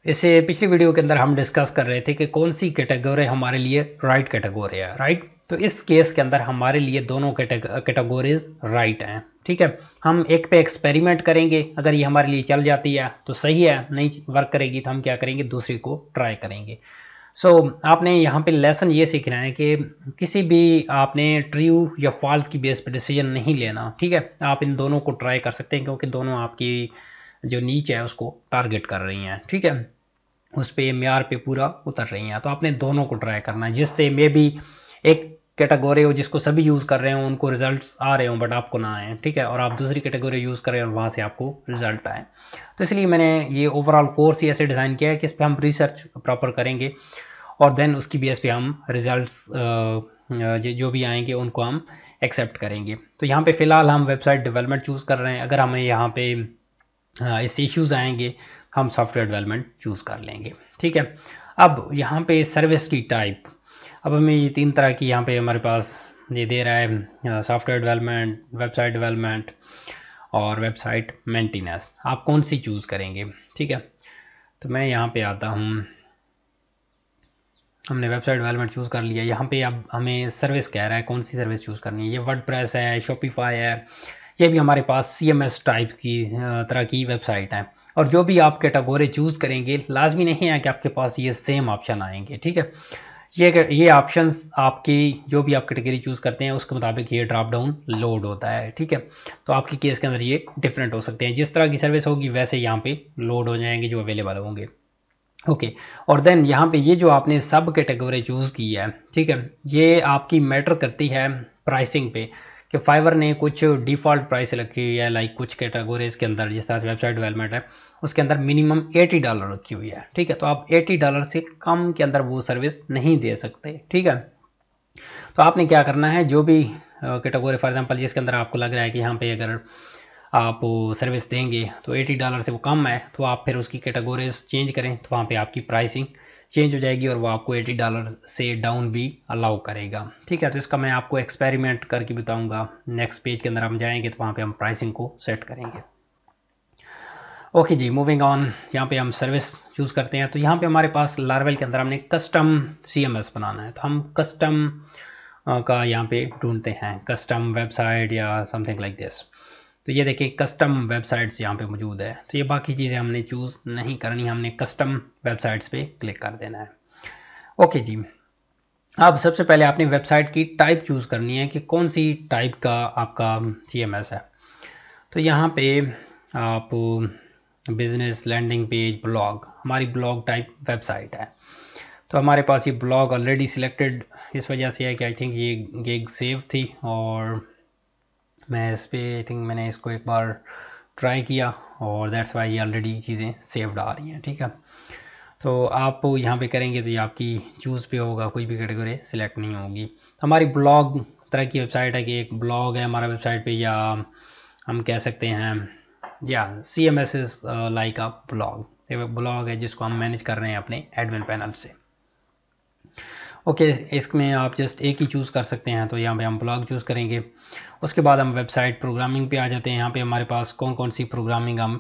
इससे पिछली वीडियो के अंदर हम डिस्कस कर रहे थे कि कौन सी कैटेगरी हमारे लिए राइट कैटेगरी है, राइट। तो इस केस के अंदर हमारे लिए दोनों कैटेगरीज राइट हैं, ठीक है। हम एक पे एक्सपेरिमेंट करेंगे, अगर ये हमारे लिए चल जाती है तो सही है, नहीं वर्क करेगी तो हम क्या करेंगे, दूसरी को ट्राई करेंगे। आपने यहाँ पे लेसन ये सीखना है कि किसी भी आपने ट्रू या फॉल्स की बेस पे डिसीजन नहीं लेना, ठीक है। आप इन दोनों को ट्राई कर सकते हैं क्योंकि दोनों आपकी जो नीच है उसको टारगेट कर रही हैं, ठीक है, उस पे म्यार पे पूरा उतर रही हैं। तो आपने दोनों को ट्राई करना है, जिससे मे बी एक कैटेगरी हो जिसको सभी यूज़ कर रहे हो, उनको रिजल्ट्स आ रहे हो बट आपको ना आए, ठीक है, और आप दूसरी कैटेगरी यूज़ करें और वहाँ से आपको रिजल्ट आए। तो इसलिए मैंने ये ओवरऑल कोर्स ही ऐसे डिज़ाइन किया है कि इस पर हम रिसर्च प्रॉपर करेंगे और देन उसकी बेस पे हम रिजल्ट्स जो भी आएंगे उनको हम एक्सेप्ट करेंगे। तो यहाँ पे फ़िलहाल हम वेबसाइट डेवलपमेंट चूज़ कर रहे हैं। अगर हमें यहाँ पे इससे इश्यूज़ आएंगे हम सॉफ्टवेयर डेवलपमेंट चूज़ कर लेंगे, ठीक है। अब यहाँ पे सर्विस की टाइप, अब हमें ये 3 तरह की यहाँ पे हमारे पास ये दे रहा है, सॉफ्टवेयर डेवलपमेंट, वेबसाइट डेवलपमेंट और वेबसाइट मेंटेनेंस। आप कौन सी चूज़ करेंगे, ठीक है। तो मैं यहाँ पे आता हूँ, हमने वेबसाइट डेवलपमेंट चूज़ कर लिया। यहाँ पे अब हमें सर्विस कह रहा है कौन सी सर्विस चूज़ करनी है। ये वर्डप्रेस है, शॉपिफाई है, ये भी हमारे पास CMS टाइप की तरह की वेबसाइट है। और जो भी आप कैटेगरी चूज़ करेंगे लाजमी नहीं है कि आपके पास ये सेम ऑप्शन आएंगे, ठीक है। ये ऑप्शंस आपकी जो भी आप कैटेगरी चूज़ करते हैं उसके मुताबिक ये ड्रॉप डाउन लोड होता है, ठीक है। तो आपकी केस के अंदर ये डिफरेंट हो सकते हैं, जिस तरह की सर्विस होगी वैसे यहाँ पे लोड हो जाएंगे जो अवेलेबल होंगे, ओके। और देन यहाँ पे ये जो आपने सब कैटेगरी चूज़ की है, ठीक है, ये आपकी मैटर करती है प्राइसिंग पे कि फाइवर ने कुछ डिफ़ॉल्ट प्राइस रखी हुई है, लाइक कुछ कैटेगरीज के अंदर जिस तरह से वेबसाइट डेवलपमेंट है उसके अंदर मिनिमम $80 रखी हुई है, ठीक है। तो आप $80 से कम के अंदर वो सर्विस नहीं दे सकते, ठीक है। तो आपने क्या करना है, जो भी कैटेगरी फॉर एग्जांपल जिसके अंदर आपको लग रहा है कि यहाँ पे अगर आप सर्विस देंगे तो $80 से वो कम है, तो आप फिर उसकी कैटेगरीज चेंज करें, तो वहाँ पे आपकी प्राइसिंग चेंज हो जाएगी और वो आपको $80 से डाउन भी अलाउ करेगा, ठीक है। तो इसका मैं आपको एक्सपेरिमेंट करके बताऊंगा। नेक्स्ट पेज के अंदर हम जाएंगे तो वहाँ पे हम प्राइसिंग को सेट करेंगे। ओके जी, मूविंग ऑन, यहाँ पे हम सर्विस चूज़ करते हैं। तो यहाँ पे हमारे पास लारवेल के अंदर हमने कस्टम CMS बनाना है, तो हम कस्टम का यहाँ पे ढूंढते हैं, कस्टम वेबसाइट या समथिंग लाइक दिस। तो ये देखिए कस्टम वेबसाइट्स यहाँ पे मौजूद है। तो ये बाकी चीज़ें हमने चूज़ नहीं करनी, हमने कस्टम वेबसाइट्स पे क्लिक कर देना है। ओके जी, अब सबसे पहले आपने वेबसाइट की टाइप चूज़ करनी है कि कौन सी टाइप का आपका CMS है। तो यहाँ पे आप बिजनेस, लैंडिंग पेज, ब्लॉग, हमारी ब्लॉग टाइप वेबसाइट है। तो हमारे पास ये ब्लॉग ऑलरेडी सिलेक्टेड इस वजह से है कि आई थिंक ये गिग सेव थी और मैं इस पर आई थिंक मैंने इसको एक बार ट्राई किया और दैट्स वाई ये ऑलरेडी चीज़ें सेव्ड आ रही हैं, ठीक है। तो आप यहाँ पे करेंगे तो ये आपकी चूज़ पे होगा, कोई भी कैटेगरी सिलेक्ट नहीं होगी। तो हमारी ब्लॉग तरह की वेबसाइट है कि एक ब्लॉग है हमारा वेबसाइट पे, या हम कह सकते हैं या CMS is like a blog, एक ब्लॉग है जिसको हम मैनेज कर रहे हैं अपने एडमिन पैनल से। ओके, इसमें आप जस्ट एक ही चूज़ कर सकते हैं, तो यहाँ पे हम ब्लॉग चूज़ करेंगे। उसके बाद हम वेबसाइट प्रोग्रामिंग पे आ जाते हैं। यहाँ पे हमारे पास कौन कौन सी प्रोग्रामिंग हम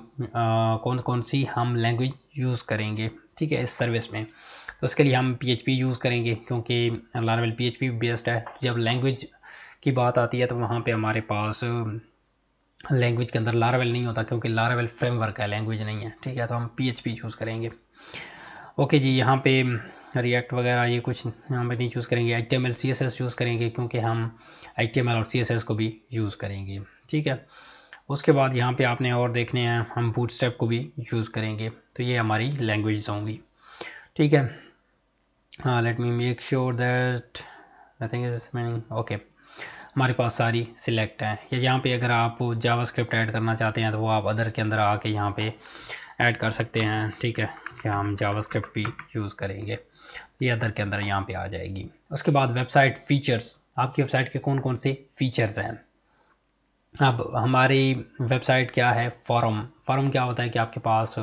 कौन सी हम लैंग्वेज यूज़ करेंगे, ठीक है, इस सर्विस में। तो उसके लिए हम PHP यूज़ करेंगे क्योंकि लारावेल PHP बेस्ड है। जब लैंग्वेज की बात आती है तो वहाँ पे हमारे पास लैंग्वेज के अंदर लारावेल नहीं होता क्योंकि लारावेल फ्रेमवर्क है, लैंग्वेज नहीं है, ठीक है। तो हम PHP चूज़ करेंगे। ओके जी, यहाँ पे रिएक्ट वगैरह ये कुछ यहाँ पे नहीं चूज़ करेंगे। HTML CSS चूज़ करेंगे क्योंकि हम HTML और CSS को भी यूज़ करेंगे, ठीक है। उसके बाद यहाँ पे आपने और देखने हैं, हम बूटस्ट्रैप को भी यूज़ करेंगे। तो ये हमारी लैंग्वेज होंगी, ठीक है। हाँ, let me make sure that nothing is meaning. Okay, हमारे पास सारी सिलेक्ट हैं। या यहाँ पे अगर आप जावास्क्रिप्ट ऐड करना चाहते हैं तो वो आप अदर के अंदर आके यहाँ पे ऐड कर सकते हैं, ठीक है, कि हम जावास्क्रिप्ट भी यूज़ करेंगे। ये अदर के अंदर यहाँ पे आ जाएगी। उसके बाद वेबसाइट फीचर्स, आपकी वेबसाइट के कौन कौन से फीचर्स हैं। अब हमारी वेबसाइट क्या है, फॉरम क्या होता है कि आपके पास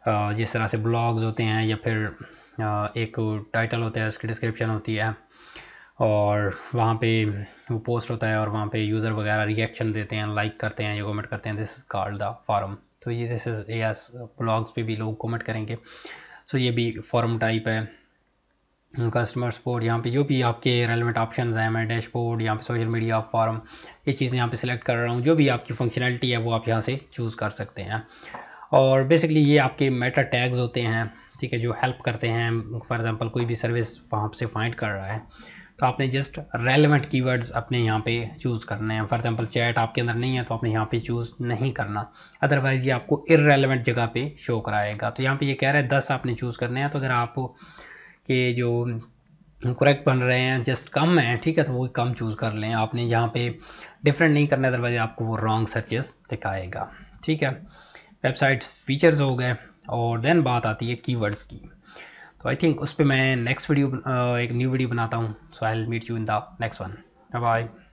जिस तरह से ब्लॉग्स होते हैं या फिर एक टाइटल होता है, उसकी डिस्क्रिप्शन होती है और वहाँ पे वो पोस्ट होता है और वहाँ पे यूज़र वगैरह रिएक्शन देते हैं, लाइक करते हैं या कमेंट करते हैं, this is called the forum. तो ये दिस इज़ यस, ब्लॉग्स पे भी लोग कमेंट करेंगे। सो ये भी फॉरम टाइप है, कस्टमर सपोर्ट। यहाँ पे जो भी आपके रेलेवेंट ऑप्शंस हैं, मैं डैशबोर्ड, यहाँ पे सोशल मीडिया, फॉरम, ये चीज़ें यहाँ पे सिलेक्ट कर रहा हूँ। जो भी आपकी फंक्शनैलिटी है वो आप यहाँ से चूज़ कर सकते हैं। और बेसिकली ये आपके मेटा टैग्स होते हैं, ठीक है, जो हेल्प करते हैं। फॉर एग्जांपल कोई भी सर्विस वहाँ से फाइंड कर रहा है तो आपने जस्ट रेलेवेंट कीवर्ड्स अपने यहाँ पे चूज़ करने हैं। फॉर एग्जांपल चैट आपके अंदर नहीं है तो आपने यहाँ पे चूज़ नहीं करना, अदरवाइज़ ये आपको इररेलेवेंट जगह पे शो कराएगा। तो यहाँ पे ये कह रहा है 10 आपने चूज़ करने हैं, तो अगर आप के जो करेक्ट बन रहे हैं जस्ट कम है, ठीक है, तो वो कम चूज़ कर लें। आपने यहाँ पे डिफरेंट नहीं करना, अदरवाइज आपको वो रॉन्ग सर्चेस दिखाएगा, ठीक है। वेबसाइट फीचर्स हो गए, और देन बात आती है कीवर्ड्स की। तो आई थिंक उस पर मैं नेक्स्ट वीडियो, एक न्यू वीडियो बनाता हूँ। So I will meet you in the next one. Bye bye.